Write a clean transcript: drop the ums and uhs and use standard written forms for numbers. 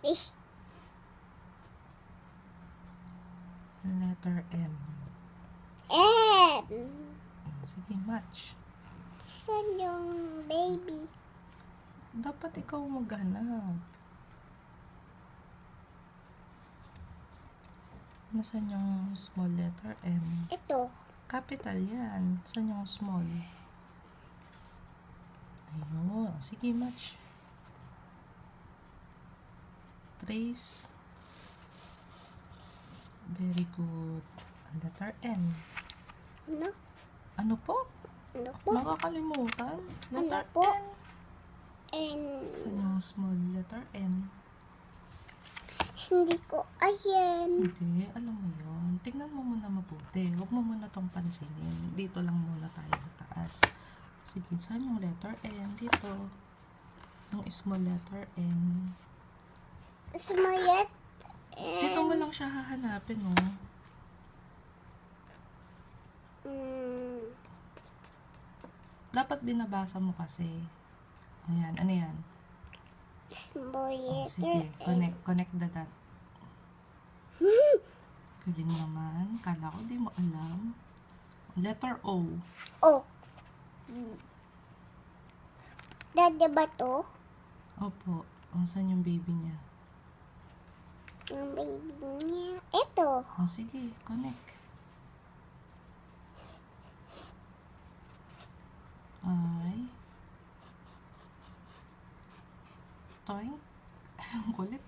Ish. Letter M. M. Sige, match. Saan yung baby? Dapat ikaw maghanap. Nasaan yung small letter M? Ito. Capital yan. Saan yung small? Ayun. Sige, match. Trace. Very good. Letter N. Ano? Ano po? Ano po? Makakalimutan. Letter Ano po? N. And Saan yung small letter N? hindi ko ayan. Hindi, alam mo yun. Tingnan mo muna mabuti. Huwag mo muna tong pansinin. Dito lang muna tayo sa taas. Sige, saan yung letter N? Dito. Yung small letter N. Smayet. Dito mo lang siya hahanapin, oh. Dapat binabasa mo kasi. Ayan, ano yan? Oh, Smayet. sige, connect the dot. Galing naman. Kala ko di mo alam. Letter O. Oh. Dada ba to? Opo. Oh, saan yung baby niya? Yung baby niya. Ito. Oh, sige, connect. Ay. Toy. Ang kulit.